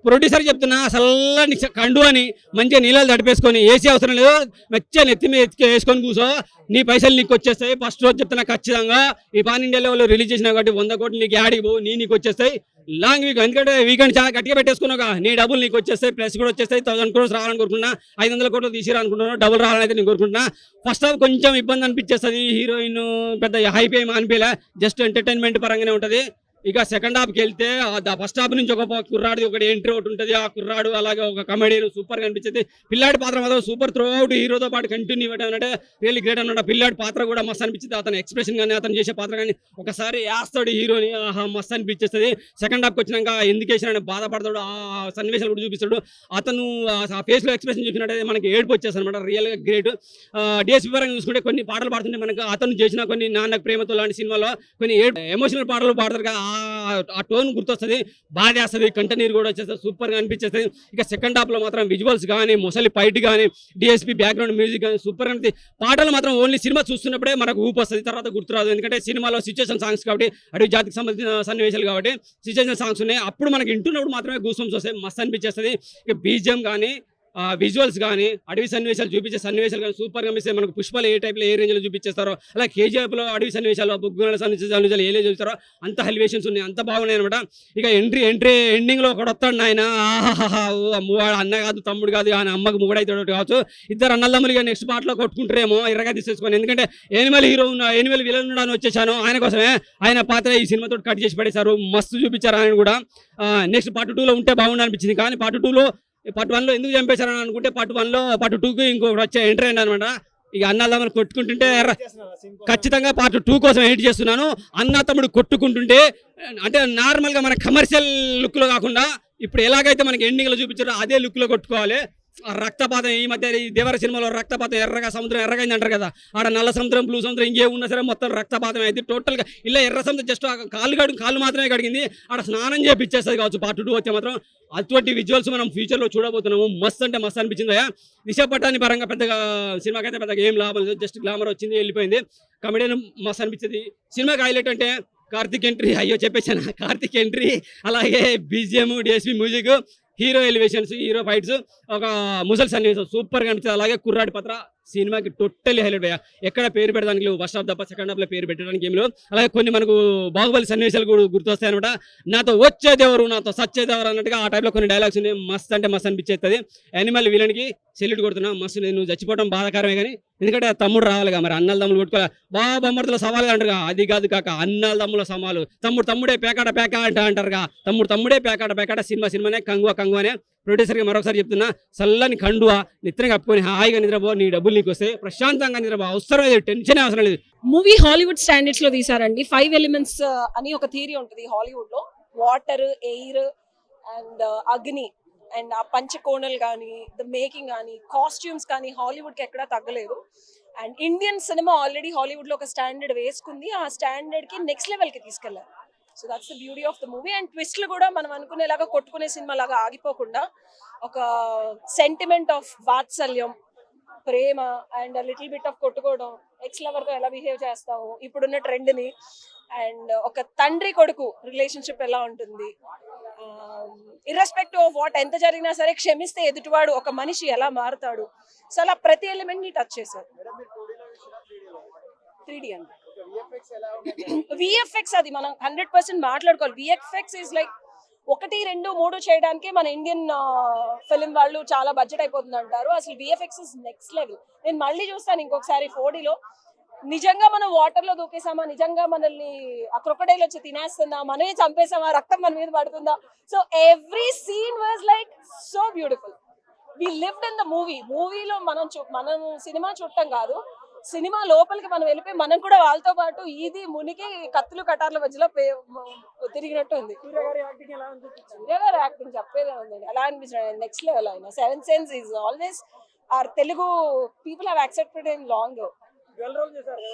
Producer చెప్తున్నా చల్లని కండు అని మంచిగా నీళ్ళు తడిపేసుకొని ఏసీ అవసరం లేదు, మంచిగా నెత్తి మీద వేసుకొని కూర్చో, నీ పైసలు నీకు వచ్చేస్తాయి. ఫస్ట్ రోజు చెప్తున్నా ఖచ్చితంగా ఈ పాన్ ఇండియా లెవెల్లో రిలీజ్ చేసినా కాబట్టి 100 కోట్లు నీకు యాడికి పోవు, నీకు వచ్చేస్తాయి. లాంగ్ వీక్ ఎందుకంటే వీకెండ్ చాలా గట్టిగా పెట్టేసుకున్నావుగా, నీ డబ్బులు నీకు వచ్చేస్తాయి, ప్లస్ కూడా వచ్చేస్తాయి. 1000 crores రావాలని కోరుకుంటున్నా, 500 కోట్లు తీసిరా అనుకుంటున్నాను, డబుల్ రావాలని అయితే నేను కోరుకుంటున్నా. ఫస్ట్ హాఫ్ కొంచెం ఇబ్బంది అనిపించేస్తుంది, హీరోయిన్ పెద్ద హైపే అనిపించలే, జస్ట్ ఎంటర్టైన్మెంట్ పరంగానే ఉంటుంది. ఇక సెకండ్ హాఫ్కి వెళ్తే ఫస్ట్ హాఫ్ నుంచి ఒక కుర్రాడు ఒకటి ఎంట్రీ ఒకటి ఉంటుంది, ఆ కుర్రాడు అలాగే ఒక కమెడియన్ సూపర్గా అనిపించింది. పిల్లాడి పాత్ర మాత్రం సూపర్, త్రూ అవుట్ హీరోతో పాటు కంటిన్యూ ఇవ్వడం అంటే రియల్లీ గ్రేట్ అనమాట. పిల్లాడి పాత్ర కూడా మస్తు అనిపించింది, అతని ఎక్స్ప్రెషన్ కానీ అతను చేసే పాత్ర కానీ ఒకసారి వేస్తాడు హీరోని, మస్తు అనిపించేస్తుంది. సెకండ్ హాఫ్కి వచ్చినాక ఎందుకు వేసినా బాధపడతాడు, ఆ సన్నివేశాలు కూడా చూపిస్తాడు. అతను ఆ ఫేస్లో ఎక్స్ప్రెషన్ చూసినట్టయితే మనకి ఏడుపు వచ్చేస్తుంది అనమాట, రియల్గా గ్రేట్. డిఎస్పీ పరంగా చూసుకుంటే కొన్ని పాటలు పాడుతుంటే మనకు అతను చేసిన కొన్ని నాన్నకు ప్రేమతో లాంటి సినిమాలో కొన్ని ఎమోషనల్ పాటలు పాడతారు కదా, ఆ టోన్ గుర్తొస్తుంది, బాధ వేస్తుంది, కంట నీరు కూడా వచ్చేస్తుంది, సూపర్గా అనిపించేస్తుంది. ఇక సెకండ్ హాఫ్లో మాత్రం విజువల్స్ కానీ ముసలి ఫైట్ కానీ డిఎస్పీ బ్యాక్గ్రౌండ్ మ్యూజిక్ కానీ సూపర్గా అనిపిస్తుంది. పాటలు మాత్రం ఓన్లీ సినిమా చూస్తున్నప్పుడే మనకు ఊపు వస్తుంది, తర్వాత గుర్తురాదు. ఎందుకంటే సినిమాలో సిచ్యువేషన్ సాంగ్స్ కాబట్టి, అడవి జాతికి సంబంధించిన సన్నివేశాలు కాబట్టి సిచ్యువేషన్ సాంగ్స్ ఉన్నాయి, అప్పుడు మనకి వింటున్నప్పుడు మాత్రమే గూస్ వస్తాయి, మస్తు అనిపించేస్తుంది. ఇక బీజిఎం కానీ విజువల్స్ కానీ అడవి సన్నివేశాలు చూపించే సన్నివేశాలు కానీ సూపర్గా అనిపిస్తాయి. మనకు పుష్పలు ఏ టైప్లో ఏ రేంజ్లో చూపించేస్తారో, అలా కేజీఎఫ్లో అడవి సన్నివేశాలు బుగ్గుల సన్నివేశాలు ఏ చూస్తారో అంత ఎలివేషన్స్ ఉన్నాయి, అంత బాగున్నాయి అనమాట. ఇక ఎండింగ్లో ఒకడు వస్తాడు ఆయన, వాడు అన్న కాదు తమ్ముడు కాదు, ఆయన అమ్మకు ముగుడైతాడు కావచ్చు, ఇద్దరు అన్నదమ్ములు ఇక నెక్స్ట్ పాటలో కొట్టుకుంటారేమో ఎర్రగా తీసేసుకొని. ఎందుకంటే ఎనిమల్ హీరో ఎనిమల్ విలన్ ఉన్నాడని వచ్చేసాను, ఆయన కోసమే ఆయన పాత్ర ఈ సినిమాతో కట్ చేసి పడేశారు, మస్తు చూపించారు ఆయన కూడా. నెక్స్ట్ పార్ట్ 2లో ఉంటే బాగుండు అనిపించింది, కానీ పార్ట్ 2లో పార్ట్ 1లో ఎందుకు చంపేశారని అనుకుంటే పార్ట్ 1లో పార్ట్ 2కి ఇంకొకటి వచ్చే ఎంట్రీ అయింది అనమాట. ఇక అన్నదమ్ములు కొట్టుకుంటుంటే ఖచ్చితంగా పార్ట్ 2 కోసం వెయిట్ చేస్తున్నాను. అన్న తమ్ముడు కొట్టుకుంటుంటే అంటే నార్మల్గా మన కమర్షియల్ లుక్లో కాకుండా ఇప్పుడు ఎలాగైతే మనకి ఎండింగ్లో చూపించారో అదే లుక్లో కొట్టుకోవాలి. రక్తపాతం ఈ మధ్య దేవర సినిమాలో రక్తపాతం ఎర్రగా సముద్రం ఎర్రగైంది అంటారు కదా, ఆడ నల్ల సముద్రం బ్లూ సముద్రం ఇంకేమున్నా సరే మొత్తం రక్తపాతం అయితే టోటల్గా ఇలా ఎర్ర సముద్రం జస్ట్ కాళ్ళు మాత్రమే కడిగింది, ఆడ స్నానం చేపిచ్చేస్తుంది కావచ్చు పార్ట్ 2 వచ్చే మాత్రం. అటువంటి విజువల్స్ మనం ఫ్యూచర్లో చూడబోతున్నాము, మస్తు అంటే మస్తు అనిపించింది. దిశ పట్టాని పరంగా పెద్దగా సినిమాకైతే పెద్దగా ఏం లాభం లేదు, జస్ట్ గ్లామర్ వచ్చింది వెళ్ళిపోయింది. కమెడియన్ మస్తు అనిపించింది. సినిమాకి హైలైట్ అంటే కార్తిక్ ఎంట్రీ, అయ్యో చెప్పేసాను, కార్తిక్ ఎంట్రీ, అలాగే BGM DSP music, hero elevations, hero fights, ఒక ముసలి సన్నివేశం సూపర్గా అనిపిస్తుంది. అలాగే కుర్రాడి పాత్ర సినిమాకి టోటల్లీ హైలైట్ అయ్యా. ఎక్కడ పేరు పెట్టడానికి లేవు, ఫస్ట్ హాఫ్ తప్ప సెకండ్ హాఫ్లో పేరు పెట్టడానికి ఏం లేవు. అలాగే కొన్ని మనకు బాహుబలి సన్నివేశాలు కూడా గుర్తొస్తాయి అనమాట. నాతో వచ్చేదేవరు నాతో సచ్చేదేవరు అన్నట్టుగా ఆ టైప్లో కొన్ని డైలాగ్స్ ఉన్నాయి, మస్త్ అంటే మస్తు అనిపించేస్తుంది. యానిమల్ విలన్కి సెల్యూట్ కొడుతున్నా, మస్తు. నేను చచ్చిపోవడం బాధాకరమే కానీ ఎందుకంటే తమ్ముడు రావాలిగా, మరి అన్నల తమ్ముడు కొట్టుకోవాలి, బొమ్మర్తుల సవాలుగా అంటారుగా, అది కాదు కాక అన్నల తమ్ముల సమాలు, తమ్ముడే పేకాట అంటారుగా, తమ్ముడే పేకాట సినిమానే కంగువ అనే ప్రొడ్యూసర్గా మరొకసారి చెప్తున్నా, చల్లని కండువా నిద్ర కప్పుకొని హాయిగా నిద్రపో, నీ డబ్బులు నీకు వస్తే ప్రశాంతంగా నిద్రపో, అవసరం లేదు, టెన్షన్ అవసరం లేదు. మూవీ హాలీవుడ్ స్టాండర్డ్స్ లో తీసారండి. 5 ఎలిమెంట్స్ అని ఒక థియరీ ఉంటుంది హాలీవుడ్ లో, వాటర్, ఎయిర్ అండ్ అగ్ని అండ్ ఆ పంచకోణలు కానీ, ద మేకింగ్ కానీ, కాస్ట్యూమ్స్ కానీ హాలీవుడ్ కి ఎక్కడా తగ్గలేదు. And Indian cinema already Hollywood లో ఒక స్టాండర్డ్ వేసుకుంది, ఆ స్టాండర్డ్ కి నెక్స్ట్ లెవెల్ కి తీసుకెళ్లారు. So that's the beauty of the movie. And ట్విస్ట్లు కూడా మనం అనుకునేలాగా కొట్టుకునే సినిమా లాగా ఆగిపోకుండా ఒక సెంటిమెంట్ ఆఫ్ వాత్సల్యం, ప్రేమ అండ్ లిటిల్ బిట్ ఆఫ్ కొట్టుకోవడం, ఎక్స్ లవర్ తో ఎలా బిహేవ్ చేస్తాము ఇప్పుడున్న ట్రెండ్ ని, అండ్ ఒక తండ్రి కొడుకు రిలేషన్షిప్ ఎలా ఉంటుంది, ఇర్రెస్పెక్టివ్ ఆఫ్ వాట్ ఎంత జరిగినా సరే క్షమిస్తే ఎదుటివాడు ఒక మనిషి ఎలా మారుతాడు. సో అలా ప్రతి ఎలిమెంట్ ని టచ్ చేశారు. 3D అండి. విఎఫ్ఎక్స్ అది మనం 100% మాట్లాడుకోవాలి. విఎఫ్ఎక్స్ ఈజ్ లైక్ 1, 2, 3 చేయడానికి మన ఇండియన్ ఫిలిం వాళ్ళు చాలా బడ్జెట్ అయిపోతుంది అంటారు. అసలు విఎఫ్ఎక్స్ ఇస్ నెక్స్ట్ లెవెల్. నేను మళ్ళీ చూస్తాను ఇంకొకసారి 4Dలో. నిజంగా మనం వాటర్ లో దూకేసామా, నిజంగా మనల్ని ఆ క్రొకడైల్ వచ్చి తినేస్తుందా, మనమే చంపేసామా, రక్తం మన మీద పడుతుందా. So every scene was like so beautiful. We lived in the మూవీలో మనం సినిమా చూడటం కాదు, సినిమా లోపలికి మనం వెళ్ళిపోయి మనం కూడా వాళ్ళతో పాటు ఇది మునికి కత్తులు కటార్ల మధ్యలో తిరిగినట్టు ఉంది. సూర్య గారి యాక్టింగ్ చెప్పేదే ఉంది, ఎలా అనిపించాడు, నెక్స్ట్ లెవెల్. ఆయన 7th Sense is always our Telugu people have accepted in long.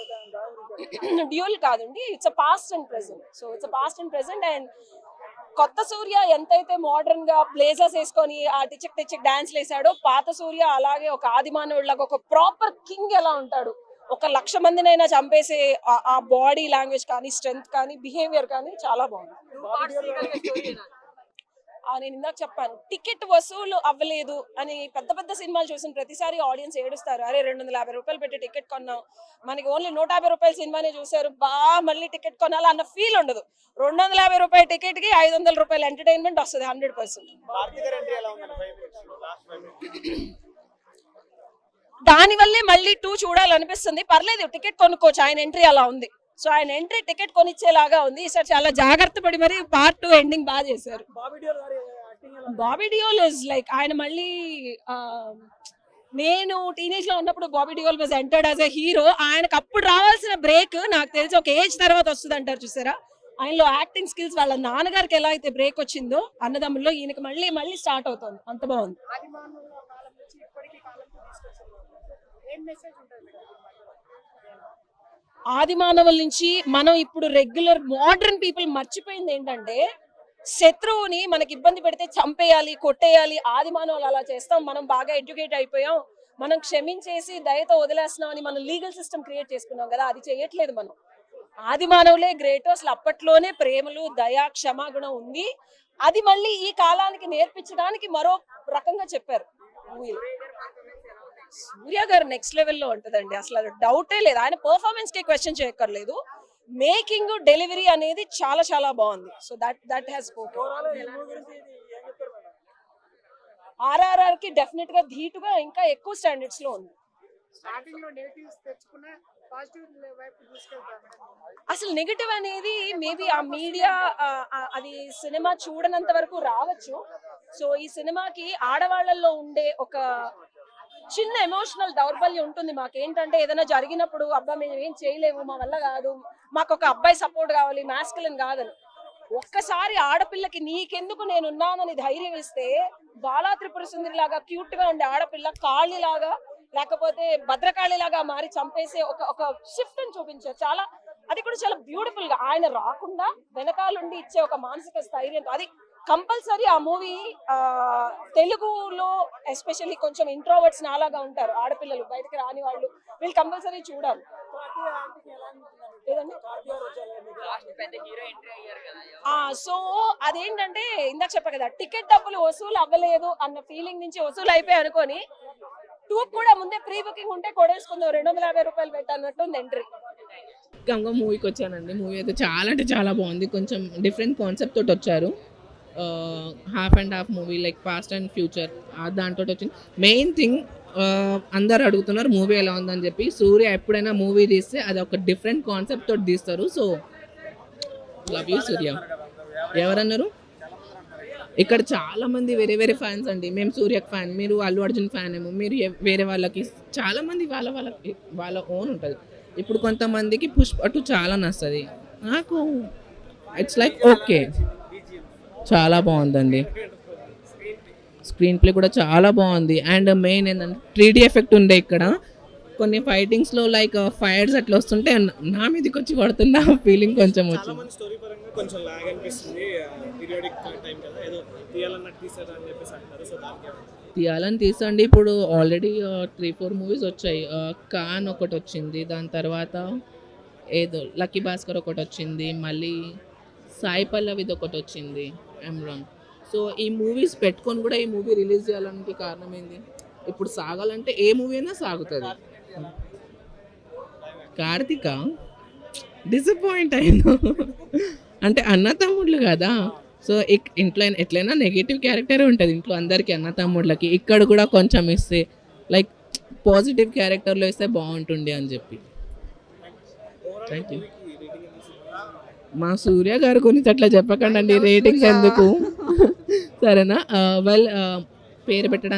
Dual కాదండి, it's a past and present. So it's a past and present. And కొత్త సూర్య ఎంతైతే మోడర్న్ గా ప్లేసెస్ వేసుకొని ఆ టిచక్ డాన్స్ వేసాడో, పాత సూర్య అలాగే ఒక ఆదిమానవుడిలాగా ఒక ప్రాపర్ కింగ్ ఎలా ఉంటాడు, 1,00,000 మందినైనా చంపేసే ఆ బాడీ లాంగ్వేజ్ కానీ, స్ట్రెంగ్త్ కానీ, బిహేవియర్ కానీ చాలా బాగుంది. నేను ఇందాక చెప్పాను టికెట్ వసూలు అవ్వలేదు అని పెద్ద పెద్ద సినిమాలు చూసిన ప్రతిసారి ఆడియన్స్ ఏడుస్తారు. అరే 250 రూపాయలు పెట్టి టికెట్ కొన్నాం, మనకి ఓన్లీ 150 రూపాయల సినిమానే చూసారు, మళ్ళీ టికెట్ కొనాలా అన్న ఫీల్ ఉండదు. 250 రూపాయల టికెట్ కి 500 రూపాయల ఎంటర్టైన్మెంట్ వస్తుంది 100%. దానివల్లే మళ్ళీ 2 చూడాలనిపిస్తుంది. పర్లేదు, టికెట్ కొనుక్కోవచ్చు, ఆయన ఎంట్రీ అలా ఉంది. సో ఆయన ఎంట్రీ టికెట్ కొనిచ్చేలాగా ఉంది. ఈసారి చాలా జాగ్రత్త పడి మరి పార్ట్ 2 ఎండింగ్ బాగా చేశారు. బాబీ డియోల్ ఇస్ లైక్ ఆయన మళ్ళీ నేను టీనేజ్ లో ఉన్నప్పుడు Bobby Deol was entered as a hero. ఆయనకు అప్పుడు రావాల్సిన బ్రేక్ నాకు తెలిసి ఒక ఏజ్ తర్వాత వస్తుంది అంటారు చూసారా. ఆయనలో యాక్టింగ్ స్కిల్స్ వాళ్ళ నాన్నగారికి ఎలా అయితే బ్రేక్ వచ్చిందో అన్నదమ్ముల్లో, ఈయనకి మళ్ళీ స్టార్ట్ అవుతుంది. అంత బాగుంది. ఆది మానవుల నుంచి మనం ఇప్పుడు రెగ్యులర్ మోడర్న్ పీపుల్ మర్చిపోయింది ఏంటంటే శత్రువుని మనకి ఇబ్బంది పెడితే చంపేయాలి, కొట్టేయాలి. ఆది మానవులు అలా చేస్తాం. మనం బాగా ఎడ్యుకేట్ అయిపోయాం, మనం క్షమించేసి దయతో వదిలేస్తున్నాం అని మనం లీగల్ సిస్టమ్ క్రియేట్ చేసుకున్నాం కదా, అది చేయట్లేదు మనం. ఆది మానవులే గ్రేట్. అసలు అప్పట్లోనే ప్రేమలు, దయ, క్షమాగుణం ఉంది. అది మళ్ళీ ఈ కాలానికి నేర్పించడానికి మరో రకంగా చెప్పారు మూవీలో. సూర్య గారు నెక్స్ట్ లెవెల్లో ఉంటుందండి, అసలు డౌటే లేదు. ఆయన పర్ఫార్మెన్స్ కి క్వశ్చన్ చేయక్కర్లేదు. మేకింగ్, డెలివరీ అనేది చాలా చాలా బాగుంది. సో దట్ హ్యాస్ ఆర్ఆర్ఆర్ కి డెఫినెట్ గా ధీటుగా ఇంకా ఎక్కువ స్టాండర్డ్స్ లో ఉంది. అసలు నెగటివ్ అనేది మేబీ ఆ మీడియా అది సినిమా చూడనంత వరకు రావచ్చు. సో ఈ సినిమాకి ఆడవాళ్లలో ఉండే ఒక చిన్న ఎమోషనల్ దౌర్బల్యం ఉంటుంది. మాకేంటంటే ఏదైనా జరిగినప్పుడు అబ్బా మేము ఏం చేయలేము, మా వల్ల కాదు, మాకు ఒక అబ్బాయి సపోర్ట్ కావాలి, మాస్కులిన్ కాదని. ఒక్కసారి ఆడపిల్లకి నీకెందుకు నేనున్నానని ధైర్యం ఇస్తే బాలా త్రిపుర సుందరి లాగా క్యూట్ గా ఉండే ఆడపిల్ల కాళీ లాగా లేకపోతే భద్రకాళి లాగా మారి చంపేసే ఒక షిఫ్ట్ అని చూపించారు. చాలా అది కూడా చాలా బ్యూటిఫుల్ గా. ఆయన రాకుండా వెనకాలండి ఇచ్చే ఒక మానసిక స్థైర్యం, అది కంపల్సరీ. ఆ మూవీ తెలుగులో ఎస్పెషల్లీ కొంచెం ఇంట్రోవర్ట్స్ నాలాగా ఉంటారు ఆడపిల్లలు, బయటకు రాని వాళ్ళు, వీళ్ళు కంపల్సరీ చూడాలి. సో అదేంటంటే ఇందాక చెప్పా కదా, టికెట్ డబ్బులు వసూలు అవ్వలేదు అన్న ఫీలింగ్ నుంచి వసూలు అయిపోయి అనుకోని 2 కూడా ముందే ప్రీ బుకింగ్ ఉంటే కొడేసుకుందాం, 250 రూపాయలు పెట్టన్నట్టు ఉంది ఎంట్రీ. గంగ మూవీకి వచ్చానండి. మూవీ అయితే చాలా అంటే చాలా బాగుంది. కొంచెం డిఫరెంట్ కాన్సెప్ట్ తోటి వచ్చారు. Half and half movie like past and future దాంతో వచ్చింది. మెయిన్ థింగ్ అందరు అడుగుతున్నారు మూవీ ఎలా ఉందని చెప్పి. సూర్య ఎప్పుడైనా మూవీ తీస్తే అది ఒక డిఫరెంట్ కాన్సెప్ట్ తోటి తీస్తారు. సో లవ్ యూ సూర్య. ఎవరన్నారు? ఇక్కడ చాలా మంది వేరే వేరే ఫ్యాన్స్ అండి. మేము సూర్యకి ఫ్యాన్, మీరు అల్లు అర్జున్ ఫ్యాన్ ఏమో, మీరు వేరే వాళ్ళకి చాలా మంది వాళ్ళ ఓన్ ఉంటుంది. ఇప్పుడు కొంతమందికి పుష్ప 2 చాలా నచ్చుతుంది. నాకు ఇట్స్ లైక్ ఓకే, చాలా బాగుందండి. స్క్రీన్ ప్లే కూడా చాలా బాగుంది. అండ్ మెయిన్ ఏంటంటే 3D ఎఫెక్ట్ ఉండే ఇక్కడ. కొన్ని ఫైటింగ్స్లో లైక్ ఫైర్స్ అట్లా వస్తుంటే నా మీదకి వచ్చి పడుతున్న ఫీలింగ్ కొంచెం వచ్చింది. కొంచెం లాగ్ అనిపిస్తుంది. పీరియాడిక్ టైం కదా, ఏదో తీయాలన్నట్టు తీసారు అని చెప్పేసి అంటారు. సో దానికి తీయాలని తీసండి. ఇప్పుడు ఆల్రెడీ 3-4 మూవీస్ వచ్చాయి. ఖాన్ ఒకటి వచ్చింది, దాని తర్వాత ఏదో లక్కీ భాస్కర్ ఒకటి వచ్చింది, మళ్ళీ సాయి పల్లవిది ఒకటి వచ్చింది, అమ్రాన్. సో ఈ మూవీస్ పెట్టుకొని కూడా ఈ మూవీ రిలీజ్ చేయాలనికి కారణం ఏంది? ఇప్పుడు సాగాలంటే ఏ మూవీ అయినా సాగుతుంది. కార్తిక డిసప్పాయింట్ అయినా అంటే అన్న తమ్ముళ్ళు కదా. సో ఇంట్లో ఎట్లయినా నెగిటివ్ క్యారెక్టర్ ఉంటుంది ఇంట్లో అందరికీ, అన్న తమ్ముళ్ళకి. ఇక్కడ కూడా కొంచెం ఇస్తే లైక్ పాజిటివ్ క్యారెక్టర్లో ఇస్తే బాగుంటుండే అని చెప్పి. Thank you. మా సూర్య గారి గురించి అట్లా చెప్పకండి, రేటింగ్స్ ఎందుకు, సరేనా? వెల్, పేరు పెట్టడానికి